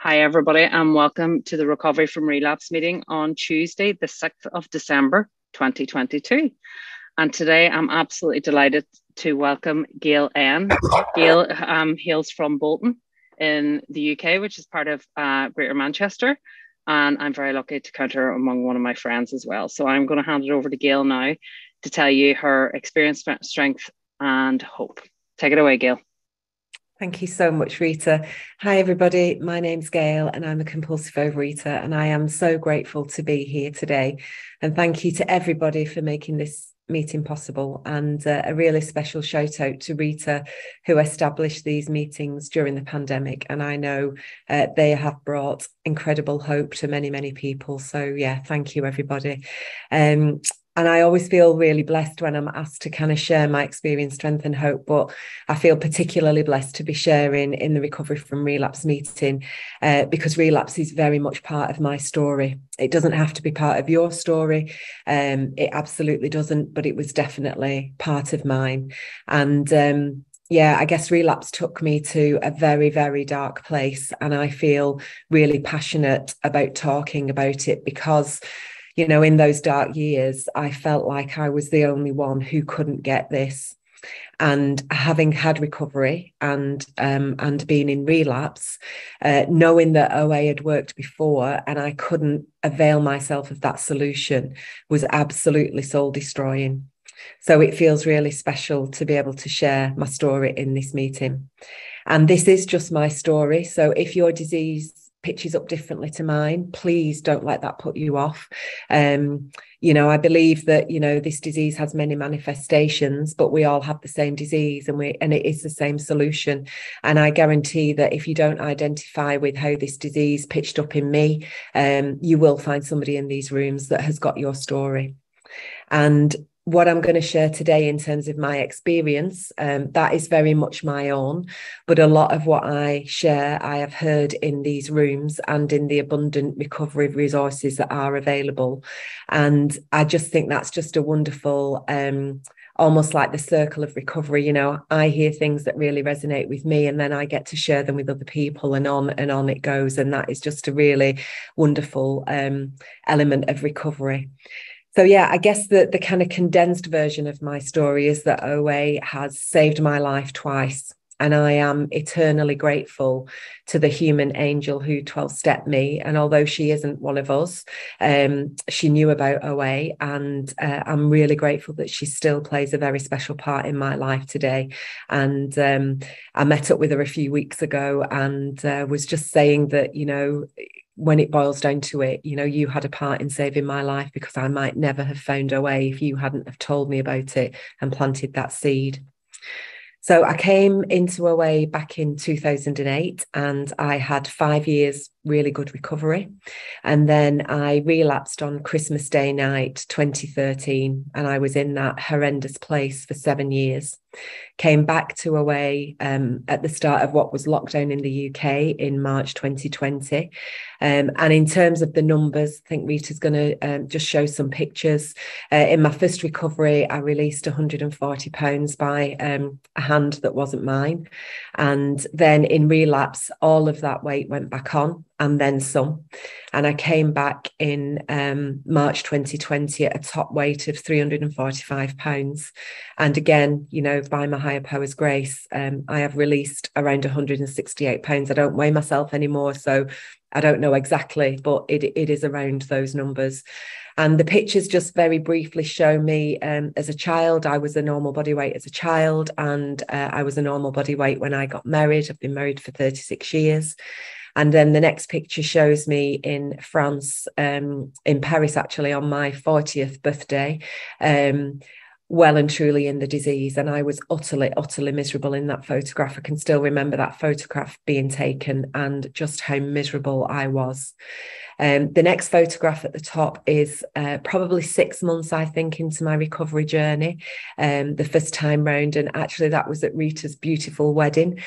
Hi, everybody, and welcome to the Recovery from Relapse meeting on Tuesday, the 6th of December, 2022. And today I'm absolutely delighted to welcome Gail N. Gail hails from Bolton in the UK, which is part of Greater Manchester. And I'm very lucky to count her among one of my friends as well. So I'm going to hand it over to Gail now to tell you her experience, strength, and hope. Take it away, Gail. Thank you so much, Rita. Hi, everybody. My name's Gail, and I'm a compulsive overeater, and I am so grateful to be here today. And thank you to everybody for making this meeting possible. And a really special shout out to Rita, who established these meetings during the pandemic. And I know they have brought incredible hope to many, many people. So, yeah, thank you, everybody. And I always feel really blessed when I'm asked to kind of share my experience, strength and hope. But I feel particularly blessed to be sharing in the Recovery from Relapse meeting because relapse is very much part of my story. It doesn't have to be part of your story. It absolutely doesn't, but it was definitely part of mine. And yeah, I guess relapse took me to a very, very dark place. And I feel really passionate about talking about it because in those dark years, I felt like I was the only one who couldn't get this. And having had recovery and being in relapse, knowing that OA had worked before and I couldn't avail myself of that solution was absolutely soul destroying. So it feels really special to be able to share my story in this meeting. And this is just my story. So if your disease pitches up differently to mine, please don't let that put you off. I believe that this disease has many manifestations, but we all have the same disease, and it is the same solution. And I guarantee that if you don't identify with how this disease pitched up in me, you will find somebody in these rooms that has got your story. And what I'm going to share today in terms of my experience, that is very much my own. But a lot of what I share, I have heard in these rooms and in the abundant recovery resources that are available. And I just think that's just a wonderful, almost like the circle of recovery. I hear things that really resonate with me, and then I get to share them with other people, and on it goes. And that is just a really wonderful element of recovery. So, yeah, I guess the kind of condensed version of my story is that OA has saved my life twice. And I am eternally grateful to the human angel who 12-stepped me. And although she isn't one of us, she knew about OA. And I'm really grateful that she still plays a very special part in my life today. And I met up with her a few weeks ago and was just saying that, when it boils down to it, you had a part in saving my life, because I might never have found OA if you hadn't have told me about it and planted that seed. So I came into OA back in 2008, and I had 5 years really good recovery. And then I relapsed on Christmas Day night, 2013, and I was in that horrendous place for 7 years. Came back to OA at the start of what was lockdown in the UK in March 2020. And in terms of the numbers, I think Rita's going to just show some pictures. In my first recovery, I released £140 by a hand that wasn't mine. And then in relapse, all of that weight went back on, and then some. And I came back in March 2020 at a top weight of £345. And again, by my higher power's grace, I have released around £168. I don't weigh myself anymore, so I don't know exactly, but it is around those numbers. And the pictures just very briefly show me as a child. I was a normal body weight as a child, and I was a normal body weight when I got married. I've been married for 36 years. And then the next picture shows me in France, in Paris, actually, on my 40th birthday, well and truly in the disease. And I was utterly, utterly miserable in that photograph. I can still remember that photograph being taken and just how miserable I was. The next photograph at the top is probably 6 months, I think, into my recovery journey, the first time round. And actually, that was at Rita's beautiful wedding.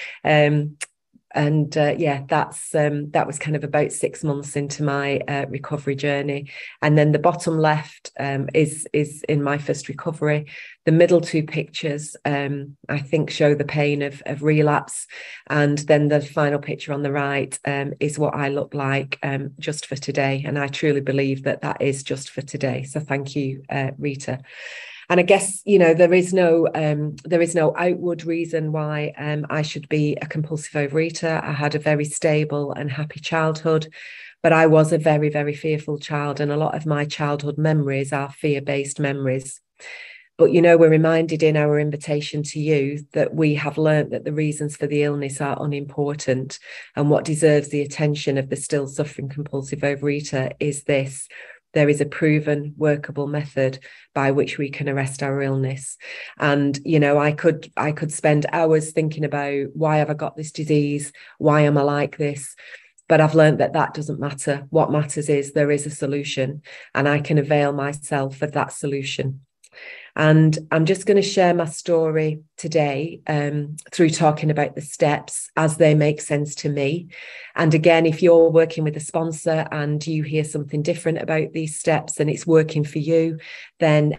Yeah, that was kind of about 6 months into my recovery journey. And then the bottom left is in my first recovery. The middle two pictures, I think, show the pain of relapse, and then the final picture on the right is what I look like just for today. And I truly believe that that is just for today. So thank you, Rita. And I guess, there is no outward reason why I should be a compulsive overeater. I had a very stable and happy childhood, but I was a very, very fearful child. And a lot of my childhood memories are fear-based memories. But, we're reminded in our invitation to you that we have learnt that the reasons for the illness are unimportant. And what deserves the attention of the still suffering compulsive overeater is this: there is a proven workable method by which we can arrest our illness. And, I could spend hours thinking about, why have I got this disease? Why am I like this? But I've learned that that doesn't matter. What matters is there is a solution, and I can avail myself of that solution. And I'm just going to share my story today through talking about the steps as they make sense to me. And again, if you're working with a sponsor and you hear something different about these steps and it's working for you, then,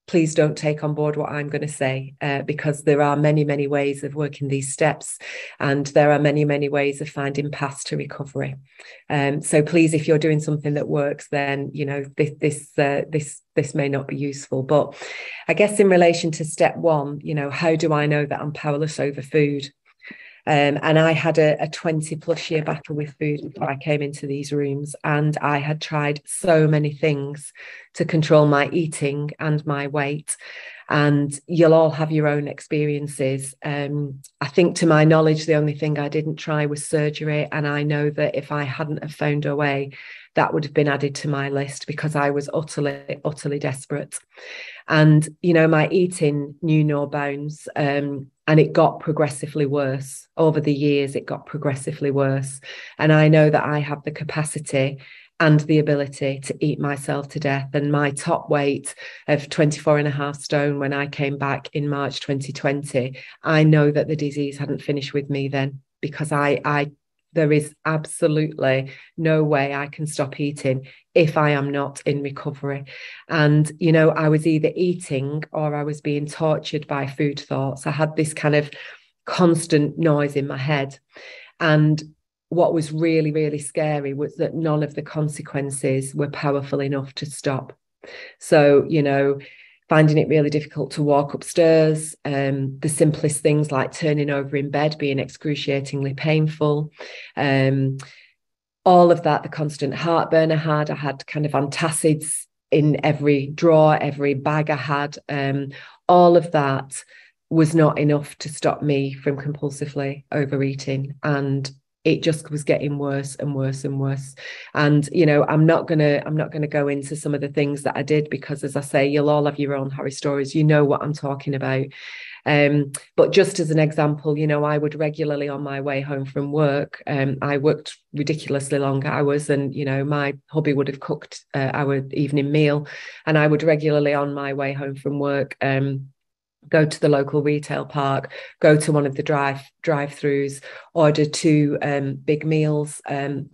please don't take on board what I'm going to say, because there are many, many ways of working these steps, and there are many, many ways of finding paths to recovery. So please, if you're doing something that works, then this may not be useful. But I guess in relation to step one, how do I know that I'm powerless over food? And I had a 20 plus year battle with food before I came into these rooms. And I had tried so many things to control my eating and my weight. And you'll all have your own experiences. I think, to my knowledge, the only thing I didn't try was surgery. And I know that if I hadn't have found a way, that would have been added to my list, because I was utterly, utterly desperate. And, my eating knew no bounds. And it got progressively worse. Over the years, it got progressively worse. And I know that I have the capacity and the ability to eat myself to death. And my top weight of 24.5 stone when I came back in March 2020, I know that the disease hadn't finished with me then, because there is absolutely no way I can stop eating if I am not in recovery. And, I was either eating or I was being tortured by food thoughts. I had this kind of constant noise in my head. And what was really, really scary was that none of the consequences were powerful enough to stop. So, finding it really difficult to walk upstairs, the simplest things like turning over in bed being excruciatingly painful, all of that, the constant heartburn I had kind of antacids in every drawer, every bag I had, all of that was not enough to stop me from compulsively overeating. And it just was getting worse and worse and worse. And, I'm not gonna go into some of the things that I did, because, as I say, you'll all have your own horror stories. You know what I'm talking about. But just as an example, I would regularly, on my way home from work, I worked ridiculously long hours, and, my hubby would have cooked our evening meal, and I would regularly, on my way home from work, go to the local retail park, go to one of the drive-throughs, order two big meals,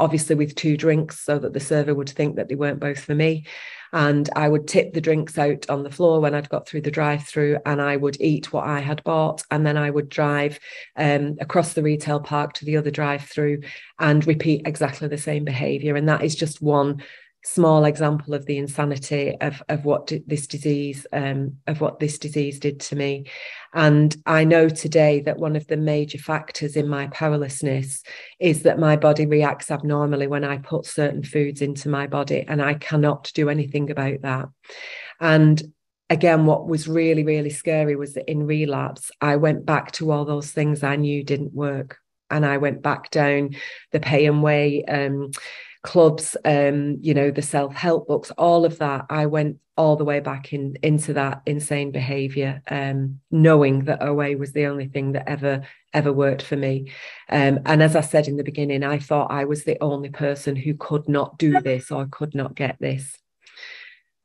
obviously with two drinks, so that the server would think that they weren't both for me. And I would tip the drinks out on the floor when I'd got through the drive-through, and I would eat what I had bought. And then I would drive across the retail park to the other drive-through and repeat exactly the same behavior. And that is just one small example of the insanity of what this disease did to me. And I know today that one of the major factors in my powerlessness is that my body reacts abnormally when I put certain foods into my body, and I cannot do anything about that. And again, what was really, really scary was that in relapse, I went back to all those things I knew didn't work. And I went back down the pay and weigh clubs, the self-help books, all of that. I went all the way back into that insane behavior, knowing that OA was the only thing that ever worked for me. And as I said in the beginning, I thought I was the only person who could not do this or could not get this.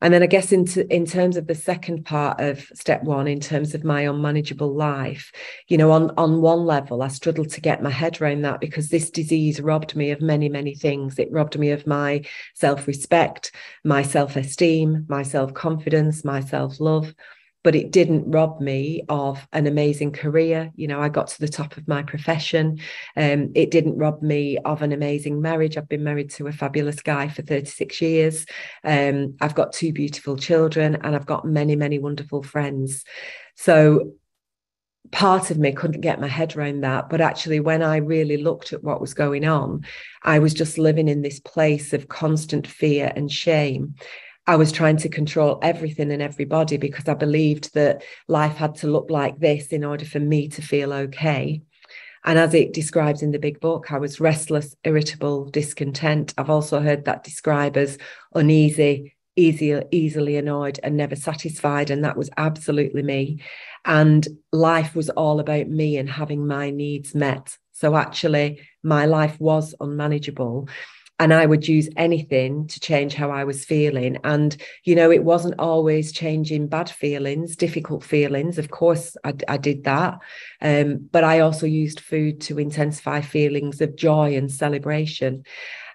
And then I guess in terms of the second part of step one, in terms of my unmanageable life, on one level, I struggled to get my head around that because this disease robbed me of many, many things. It robbed me of my self-respect, my self-esteem, my self-confidence, my self-love. But it didn't rob me of an amazing career. I got to the top of my profession. It didn't rob me of an amazing marriage. I've been married to a fabulous guy for 36 years. I've got 2 beautiful children, and I've got many, many wonderful friends. So part of me couldn't get my head around that. But actually, when I really looked at what was going on, I was just living in this place of constant fear and shame. I was trying to control everything and everybody because I believed that life had to look like this in order for me to feel okay. And as it describes in the big book, I was restless, irritable, discontent. I've also heard that described as uneasy, easily annoyed, and never satisfied. And that was absolutely me. And life was all about me and having my needs met. So actually, my life was unmanageable. And I would use anything to change how I was feeling. And, it wasn't always changing bad feelings, difficult feelings. Of course, I did that. But I also used food to intensify feelings of joy and celebration.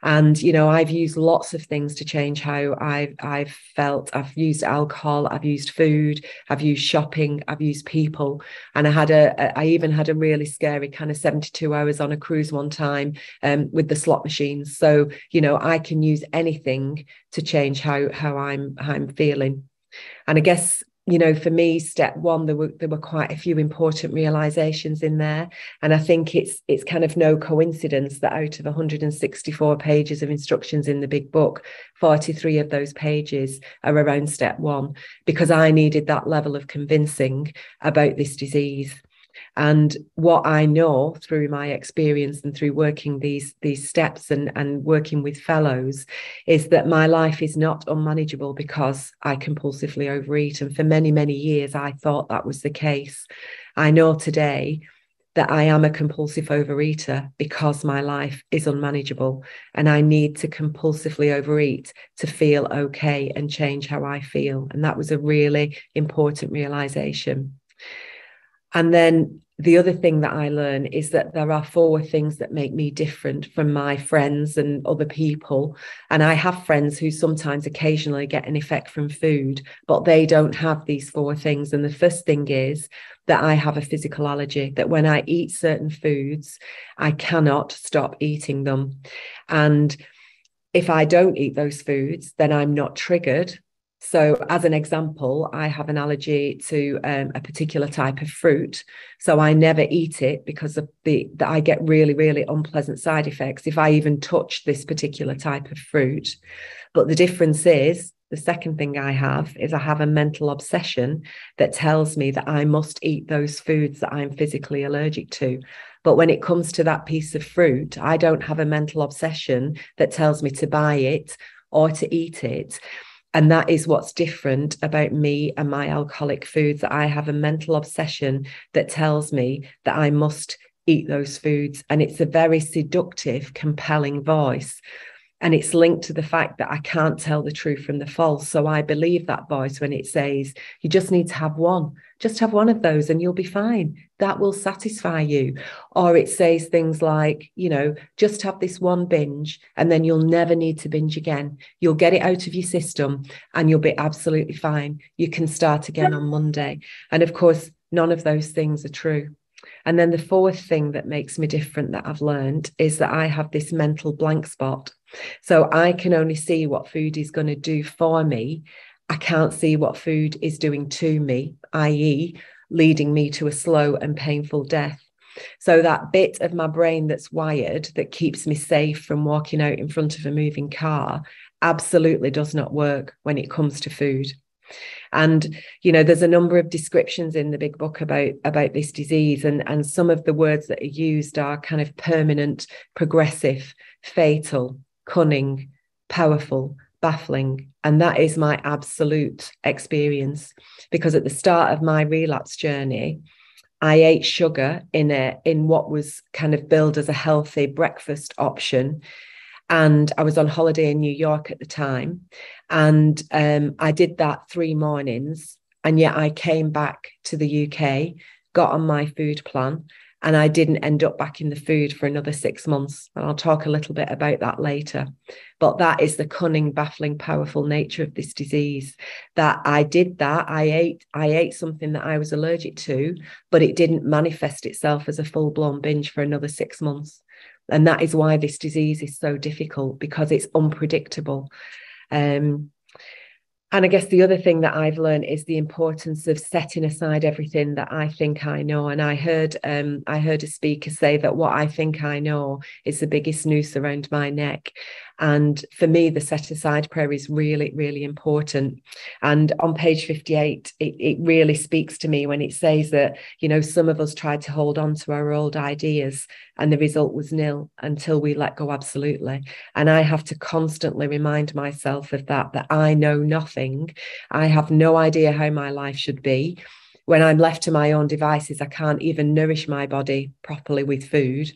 And, I've used lots of things to change how I've felt. I've used alcohol, I've used food, I've used shopping, I've used people. And I even had a really scary kind of 72 hours on a cruise one time with the slot machines. So, I can use anything to change how I'm feeling. And I guess, for me, step one, there were quite a few important realizations in there. And I think it's kind of no coincidence that out of 164 pages of instructions in the big book, 43 of those pages are around step one, because I needed that level of convincing about this disease. And what I know through my experience and through working these steps and working with fellows is that my life is not unmanageable because I compulsively overeat. And for many, many years, I thought that was the case. I know today that I am a compulsive overeater because my life is unmanageable and I need to compulsively overeat to feel okay and change how I feel. And that was a really important realization. And then the other thing that I learn is that there are 4 things that make me different from my friends and other people. And I have friends who sometimes occasionally get an effect from food, but they don't have these 4 things. And the first thing is that I have a physical allergy, that when I eat certain foods, I cannot stop eating them. And if I don't eat those foods, then I'm not triggered. So as an example, I have an allergy to a particular type of fruit. So I never eat it because of I get really, really unpleasant side effects if I even touch this particular type of fruit. But the difference is, the second thing I have a mental obsession that tells me that I must eat those foods that I'm physically allergic to. But when it comes to that piece of fruit, I don't have a mental obsession that tells me to buy it or to eat it. And that is what's different about me and my alcoholic foods, that I have a mental obsession that tells me that I must eat those foods. And it's a very seductive, compelling voice. And it's linked to the fact that I can't tell the true from the false. So I believe that voice when it says, you just need to have one. Just have one of those and you'll be fine. That will satisfy you. Or it says things like, just have this one binge and then you'll never need to binge again. You'll get it out of your system and you'll be absolutely fine. You can start again on Monday. And of course, none of those things are true. And then the 4th thing that makes me different that I've learned is that I have this mental blank spot. So I can only see what food is going to do for me. I can't see what food is doing to me, i.e., leading me to a slow and painful death. So that bit of my brain that's wired, that keeps me safe from walking out in front of a moving car, absolutely does not work when it comes to food. And, there's a number of descriptions in the big book about this disease. And some of the words that are used are kind of permanent, progressive, fatal, cunning, powerful, baffling. And that is my absolute experience, because at the start of my relapse journey, I ate sugar in what was kind of billed as a healthy breakfast option. And I was on holiday in New York at the time. And I did that 3 mornings. And yet I came back to the UK, got on my food plan, and I didn't end up back in the food for another 6 months. And I'll talk a little bit about that later. But that is the cunning, baffling, powerful nature of this disease. That I did that. I ate something that I was allergic to, but it didn't manifest itself as a full-blown binge for another 6 months. And that is why this disease is so difficult, because it's unpredictable. And I guess the other thing that I've learned is the importance of setting aside everything that I think I know. And I heard a speaker say that what I think I know is the biggest noose around my neck. And for me, the set aside prayer is really, really important. And on page 58, it really speaks to me when it says that, you know, some of us tried to hold on to our old ideas and the result was nil until we let go absolutely. And I have to constantly remind myself of that I know nothing. I have no idea how my life should be. When I'm left to my own devices, I can't even nourish my body properly with food.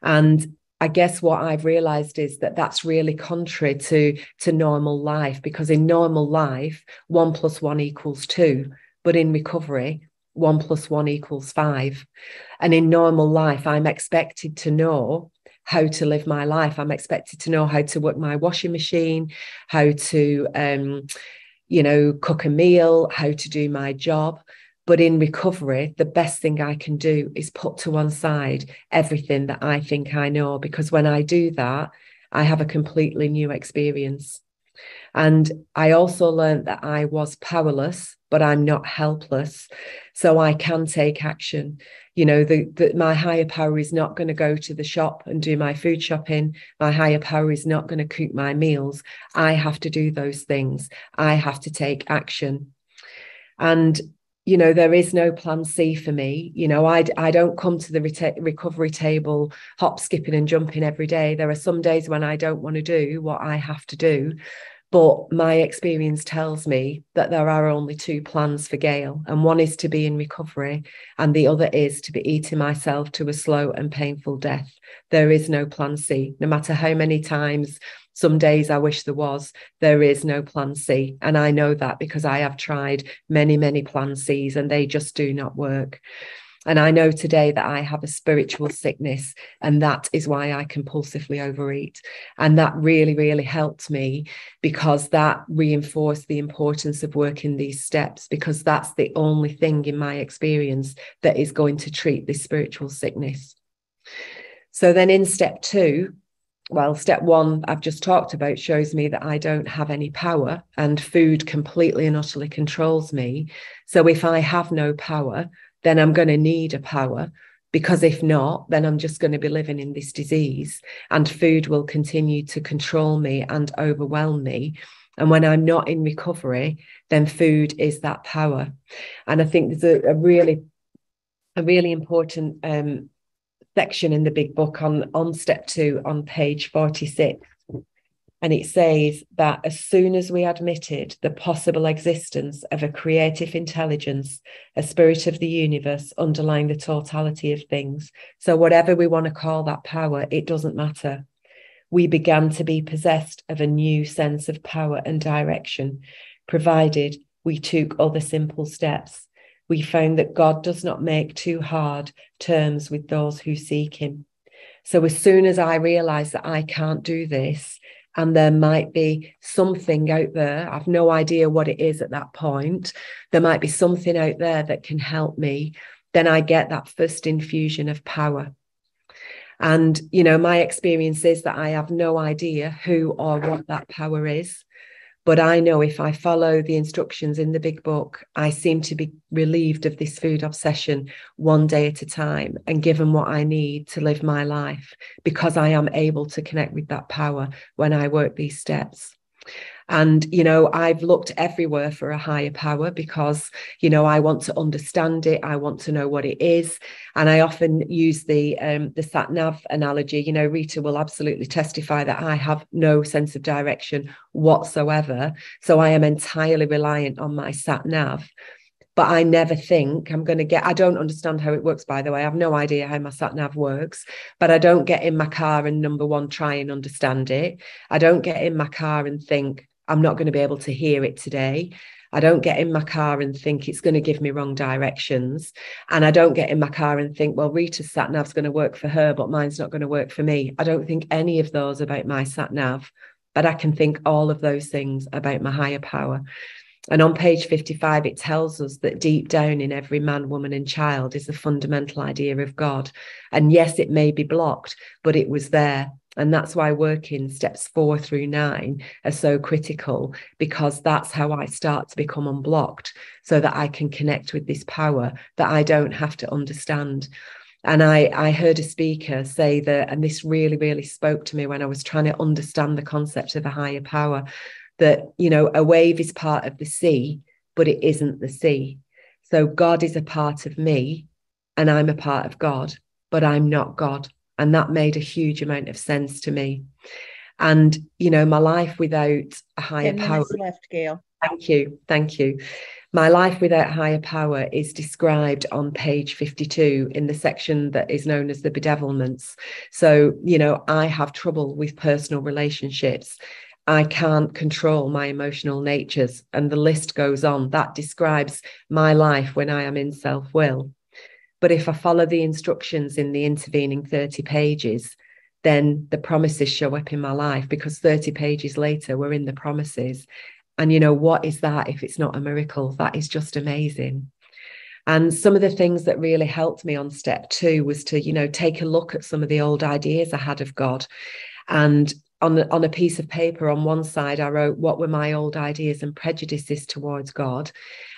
And I guess what I've realized is that that's really contrary to normal life, because in normal life, 1 + 1 = 2. But in recovery, 1 + 1 = 5. And in normal life, I'm expected to know how to live my life. I'm expected to know how to work my washing machine, how to, cook a meal, how to do my job. But in recovery, the best thing I can do is put to one side everything that I think I know, because when I do that, I have a completely new experience. And I also learned that I was powerless, but I'm not helpless. So I can take action. You know, my higher power is not going to go to the shop and do my food shopping. My higher power is not going to cook my meals. I have to do those things. I have to take action. And you know, there is no plan C for me. You know, I don't come to the recovery table hop, skipping and jumping every day. There are some days when I don't want to do what I have to do. But my experience tells me that there are only 2 plans for Gail. And one is to be in recovery, and the other is to be eating myself to a slow and painful death. There is no plan C. No matter how many times, some days I wish there is no plan C. And I know that because I have tried many, many plan Cs and they just do not work. And I know today that I have a spiritual sickness, and that is why I compulsively overeat. And that really, really helped me, because that reinforced the importance of working these steps, because that's the only thing in my experience that is going to treat this spiritual sickness. So then in step 2, well, step 1 I've just talked about shows me that I don't have any power, and food completely and utterly controls me. So if I have no power, then I'm going to need a power, because if not, then I'm just going to be living in this disease, and food will continue to control me and overwhelm me. And when I'm not in recovery, then food is that power. And I think there's a really important section in the big book on step 2 on page 46. And it says that as soon as we admitted the possible existence of a creative intelligence, a spirit of the universe underlying the totality of things, so whatever we want to call that power, it doesn't matter, we began to be possessed of a new sense of power and direction, provided we took other simple steps. We found that God does not make too hard terms with those who seek him. So as soon as I realized that I can't do this, and there might be something out there, I've no idea what it is at that point, there might be something out there that can help me, then I get that first infusion of power. And, you know, my experience is that I have no idea who or what that power is. But I know if I follow the instructions in the big book, I seem to be relieved of this food obsession one day at a time and given what I need to live my life, because I am able to connect with that power when I work these steps. And, you know, I've looked everywhere for a higher power because, you know, I want to understand it. I want to know what it is. And I often use the sat nav analogy. You know, Rita will absolutely testify that I have no sense of direction whatsoever. So I am entirely reliant on my sat nav. But I never think I'm going to I don't understand how it works, by the way. I have no idea how my sat nav works, but I don't get in my car and number one, try and understand it. I don't get in my car and think I'm not going to be able to hear it today. I don't get in my car and think it's going to give me wrong directions. And I don't get in my car and think, well, Rita's sat nav's going to work for her, but mine's not going to work for me. I don't think any of those about my sat nav, but I can think all of those things about my higher power. And on page 55, it tells us that deep down in every man, woman, and child is the fundamental idea of God. And yes, it may be blocked, but it was there. And that's why working steps 4 through 9 are so critical, because that's how I start to become unblocked, so that I can connect with this power that I don't have to understand. And I heard a speaker say that, and this really, really spoke to me when I was trying to understand the concept of a higher power, that, a wave is part of the sea, but it isn't the sea. So God is a part of me and I'm a part of God, but I'm not God. And that made a huge amount of sense to me. And, my life without a higher 10 power. minutes left, Gail. Thank you. My life without higher power is described on page 52 in the section that is known as the bedevilments. So, I have trouble with personal relationships. I can't control my emotional natures, and the list goes on. That describes my life when I am in self-will. But if I follow the instructions in the intervening 30 pages, then the promises show up in my life, because 30 pages later, we're in the promises. And what is that if it's not a miracle? That is just amazing. And some of the things that really helped me on step 2 was to, take a look at some of the old ideas I had of God. And on a piece of paper on one side, I wrote, what were my old ideas and prejudices towards God?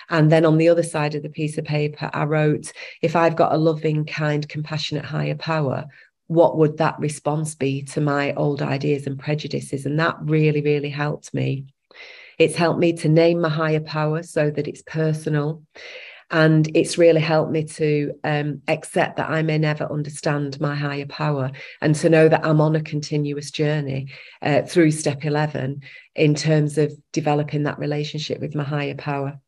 And then on the other side of the piece of paper, I wrote, if I've got a loving, kind, compassionate higher power, what would that response be to my old ideas and prejudices? And that really, really helped me. It's helped me to name my higher power so that it's personal. And it's really helped me to accept that I may never understand my higher power, and to know that I'm on a continuous journey through step 11 in terms of developing that relationship with my higher power.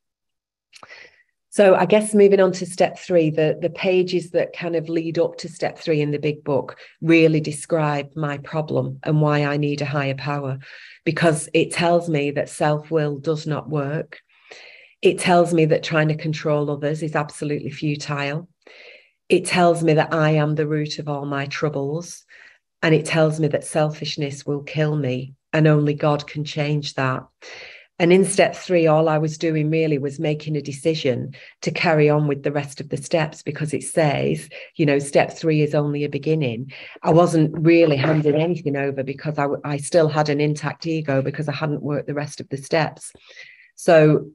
So I guess moving on to step 3, the pages that kind of lead up to step 3 in the big book really describe my problem and why I need a higher power, because it tells me that self-will does not work. It tells me that trying to control others is absolutely futile. It tells me that I am the root of all my troubles. And it tells me that selfishness will kill me, and only God can change that. And in step 3, all I was doing really was making a decision to carry on with the rest of the steps, because it says, step 3 is only a beginning. I wasn't really handing anything over, because I still had an intact ego, because I hadn't worked the rest of the steps. So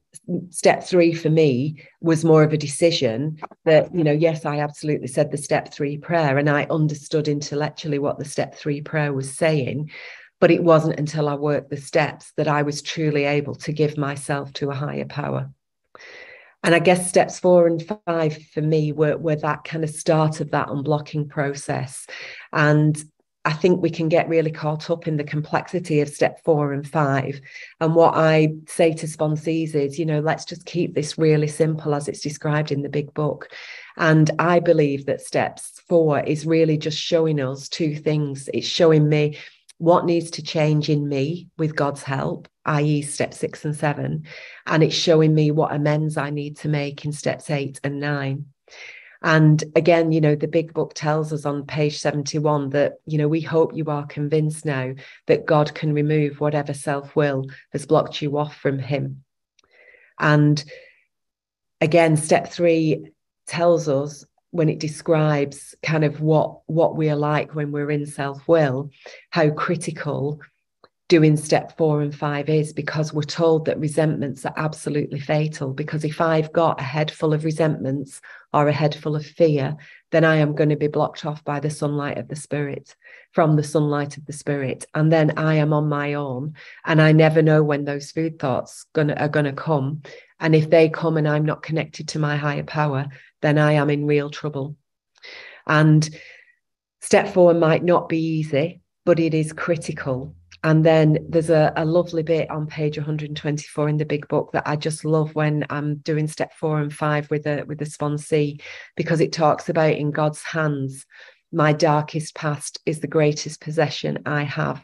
step 3 for me was more of a decision that, yes, I absolutely said the step 3 prayer, and I understood intellectually what the step 3 prayer was saying. But it wasn't until I worked the steps that I was truly able to give myself to a higher power. And I guess steps 4 and 5 for me were that kind of start of that unblocking process. And I think we can get really caught up in the complexity of step 4 and 5. And what I say to sponsees is, let's just keep this really simple as it's described in the big book. And I believe that steps 4 is really just showing us 2 things. It's showing me what needs to change in me with God's help, i.e. step 6 and 7. And it's showing me what amends I need to make in steps 8 and 9. And again, the big book tells us on page 71 that, we hope you are convinced now that God can remove whatever self-will has blocked you off from him. And again, step 3 tells us, when it describes kind of what we are like when we're in self-will, how critical doing step 4 and 5 is, because we're told that resentments are absolutely fatal. Because if I've got a head full of resentments or a head full of fear, then I am going to be blocked off by the sunlight of the spirit, from the sunlight of the spirit. And then I am on my own, and I never know when those food thoughts are going to come. And if they come and I'm not connected to my higher power, then I am in real trouble. And step 4 might not be easy, but it is critical. And then there's a lovely bit on page 124 in the big book that I just love when I'm doing step 4 and 5 with a sponsee, because it talks about, in God's hands, my darkest past is the greatest possession I have,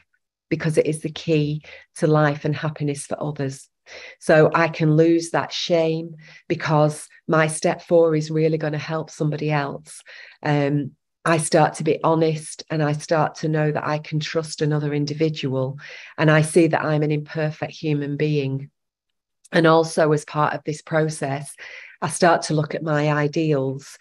because it is the key to life and happiness for others. So I can lose that shame because my step 4 is really going to help somebody else. I start to be honest, and I start to know that I can trust another individual, and I see that I'm an imperfect human being. And also, as part of this process, I start to look at my ideals.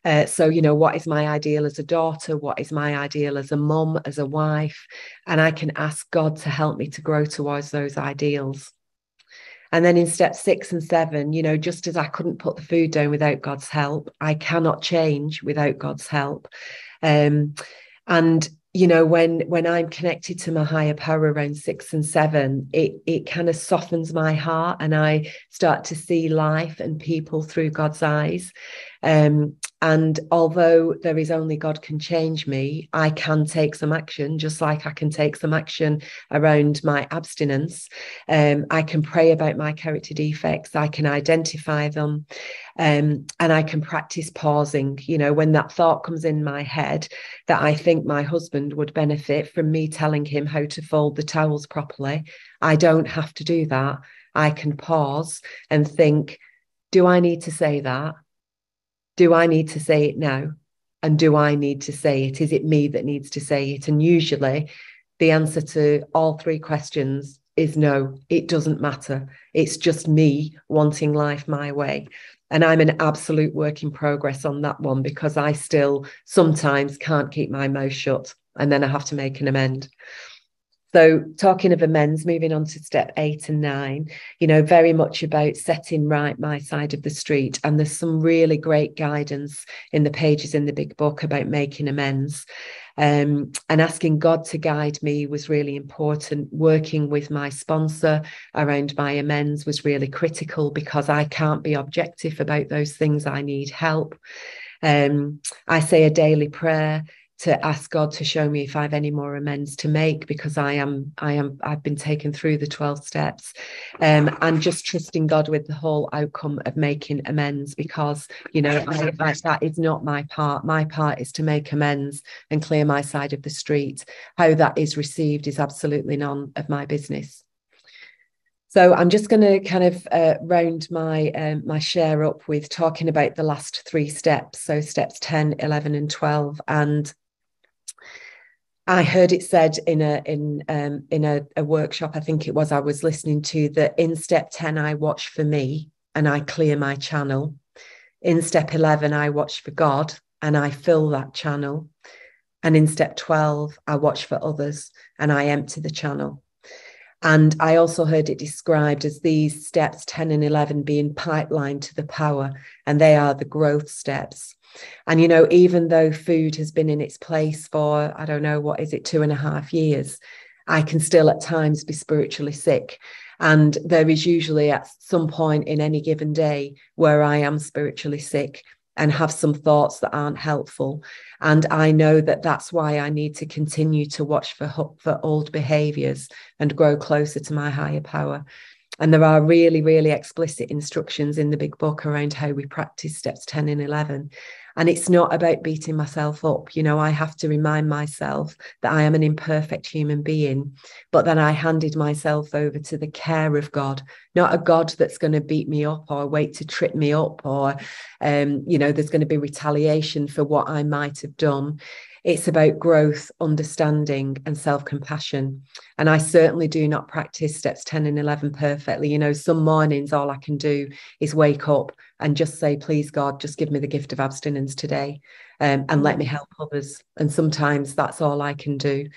So, what is my ideal as a daughter? What is my ideal as a mum, as a wife? And I can ask God to help me to grow towards those ideals. And then in step 6 and 7, just as I couldn't put the food down without God's help, I cannot change without God's help. And when I'm connected to my higher power around 6 and 7, it kind of softens my heart, and I start to see life and people through God's eyes. And although there is only God can change me, I can take some action, just like I can take some action around my abstinence. I can pray about my character defects. I can identify them. And I can practice pausing. When that thought comes in my head that I think my husband would benefit from me telling him how to fold the towels properly, I don't have to do that. I can pause and think, do I need to say that? Do I need to say it now? And do I need to say it? Is it me that needs to say it? And usually the answer to all 3 questions is no, it doesn't matter. It's just me wanting life my way. And I'm an absolute work in progress on that one, because I still sometimes can't keep my mouth shut, and then I have to make an amend. So talking of amends, moving on to step 8 and 9, very much about setting right my side of the street. And there's some really great guidance in the pages in the big book about making amends. And asking God to guide me was really important. Working with my sponsor around my amends was really critical, because I can't be objective about those things. I need help. I say a daily prayer to ask God to show me if I have any more amends to make, because I've been taken through the 12 steps, and just trusting God with the whole outcome of making amends, because, that is not my part. My part is to make amends and clear my side of the street. How that is received is absolutely none of my business. So I'm just going to kind of round my share up with talking about the last 3 steps. So steps 10, 11, and 12. And I heard it said in a workshop, I think it was, I was listening to, that in step 10, I watch for me and I clear my channel. In step 11, I watch for God and I fill that channel. And in step 12, I watch for others and I empty the channel. And I also heard it described as these steps 10 and 11 being pipelined to the power, and they are the growth steps. And, even though food has been in its place for, I don't know, what is it, 2.5 years, I can still at times be spiritually sick. And there is usually at some point in any given day where I am spiritually sick and have some thoughts that aren't helpful. And I know that that's why I need to continue to watch for old behaviors and grow closer to my higher power. And there are really, really explicit instructions in the big book around how we practice steps 10 and 11. And it's not about beating myself up. I have to remind myself that I am an imperfect human being, but then I handed myself over to the care of God, not a God that's going to beat me up or wait to trip me up, or, there's going to be retaliation for what I might have done. It's about growth, understanding, and self-compassion. And I certainly do not practice steps 10 and 11 perfectly. Some mornings, all I can do is wake up and just say, please, God, just give me the gift of abstinence today, and let me help others. And sometimes that's all I can do.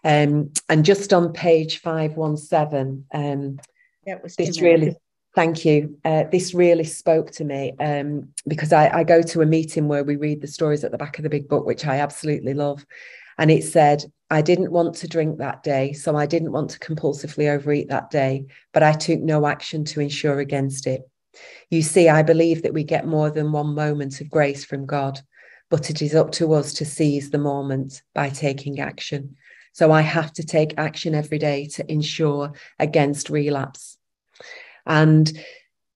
And just on page 517, that was this really... Thank you. This really spoke to me, because I go to a meeting where we read the stories at the back of the big book, which I absolutely love. And it said, I didn't want to drink that day, so I didn't want to compulsively overeat that day, but I took no action to ensure against it. You see, I believe that we get more than one moment of grace from God, but it is up to us to seize the moment by taking action. So I have to take action every day to ensure against relapse. And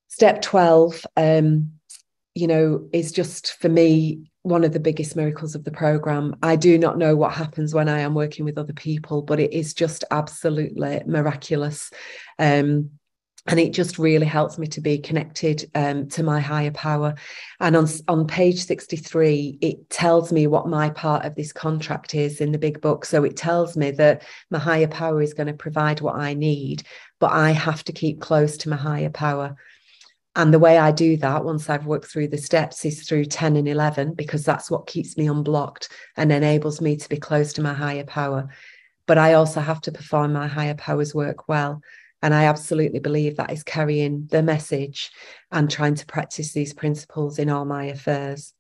step 12, is just for me one of the biggest miracles of the program. I do not know what happens when I am working with other people, but it is just absolutely miraculous. And it just really helps me to be connected to my higher power. And on page 63, it tells me what my part of this contract is in the big book. So it tells me that my higher power is going to provide what I need, but I have to keep close to my higher power. And the way I do that, once I've worked through the steps, is through 10 and 11, because that's what keeps me unblocked and enables me to be close to my higher power. But I also have to perform my higher power's work well. And I absolutely believe that is carrying the message and trying to practice these principles in all my affairs.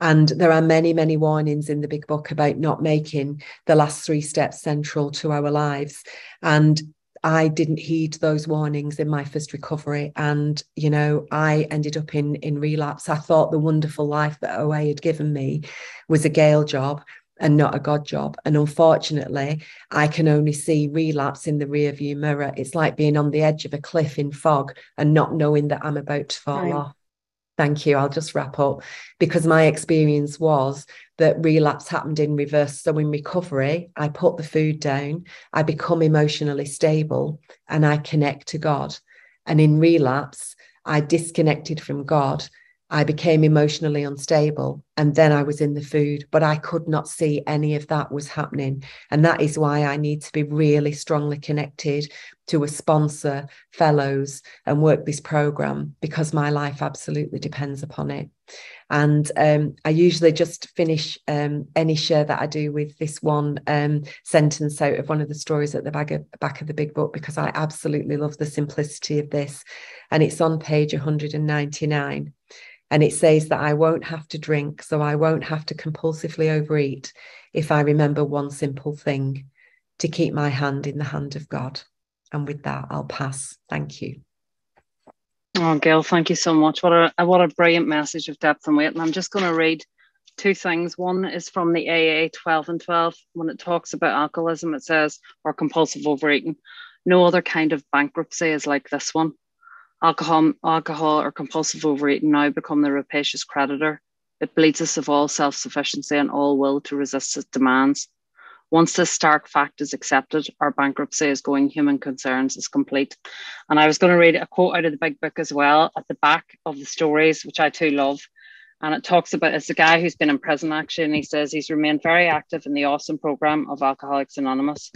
And there are many, many warnings in the big book about not making the last 3 steps central to our lives. And I didn't heed those warnings in my first recovery. And, I ended up in relapse. I thought the wonderful life that OA had given me was a Gail job and not a God job. And unfortunately, I can only see relapse in the rearview mirror. It's like being on the edge of a cliff in fog and not knowing that I'm about to fall off. Thank you. I'll just wrap up, because my experience was that relapse happened in reverse. So in recovery, I put the food down, I become emotionally stable, and I connect to God. And in relapse, I disconnected from God. I became emotionally unstable, and then I was in the food, but I could not see any of that was happening. And that is why I need to be really strongly connected to a sponsor, fellows, and work this program, because my life absolutely depends upon it. And I usually just finish any share that I do with this one sentence out of one of the stories at the back of the big book, because I absolutely love the simplicity of this. And it's on page 199. And it says that I won't have to drink, so I won't have to compulsively overeat if I remember one simple thing: to keep my hand in the hand of God. And with that, I'll pass. Thank you. Oh, Gail, thank you so much. What a brilliant message of depth and weight. And I'm just going to read 2 things. One is from the AA 12 and 12. When it talks about alcoholism, it says, or compulsive overeating, no other kind of bankruptcy is like this one. Alcohol or compulsive overeating now become the rapacious creditor. It bleeds us of all self-sufficiency and all will to resist its demands. Once this stark fact is accepted, our bankruptcy as going human concerns is complete. And I was going to read a quote out of the big book as well at the back of the stories, which I too love. And it talks about, it's a guy who's been in prison actually, and he says he's remained very active in the awesome program of Alcoholics Anonymous.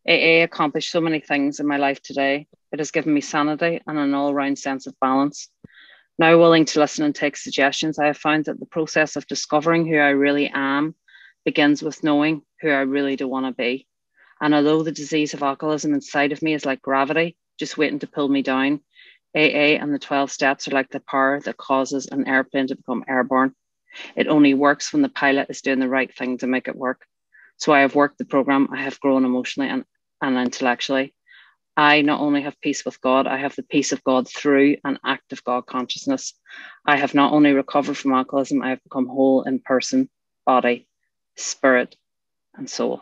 AA accomplished so many things in my life today. It has given me sanity and an all-round sense of balance. Now willing to listen and take suggestions, I have found that the process of discovering who I really am begins with knowing who I really do want to be. And although the disease of alcoholism inside of me is like gravity, just waiting to pull me down, AA and the 12 steps are like the power that causes an airplane to become airborne. It only works when the pilot is doing the right thing to make it work. So I have worked the program, I have grown emotionally and intellectually. I not only have peace with God, I have the peace of God through an active God consciousness. I have not only recovered from alcoholism, I have become whole in person, body, spirit, and soul.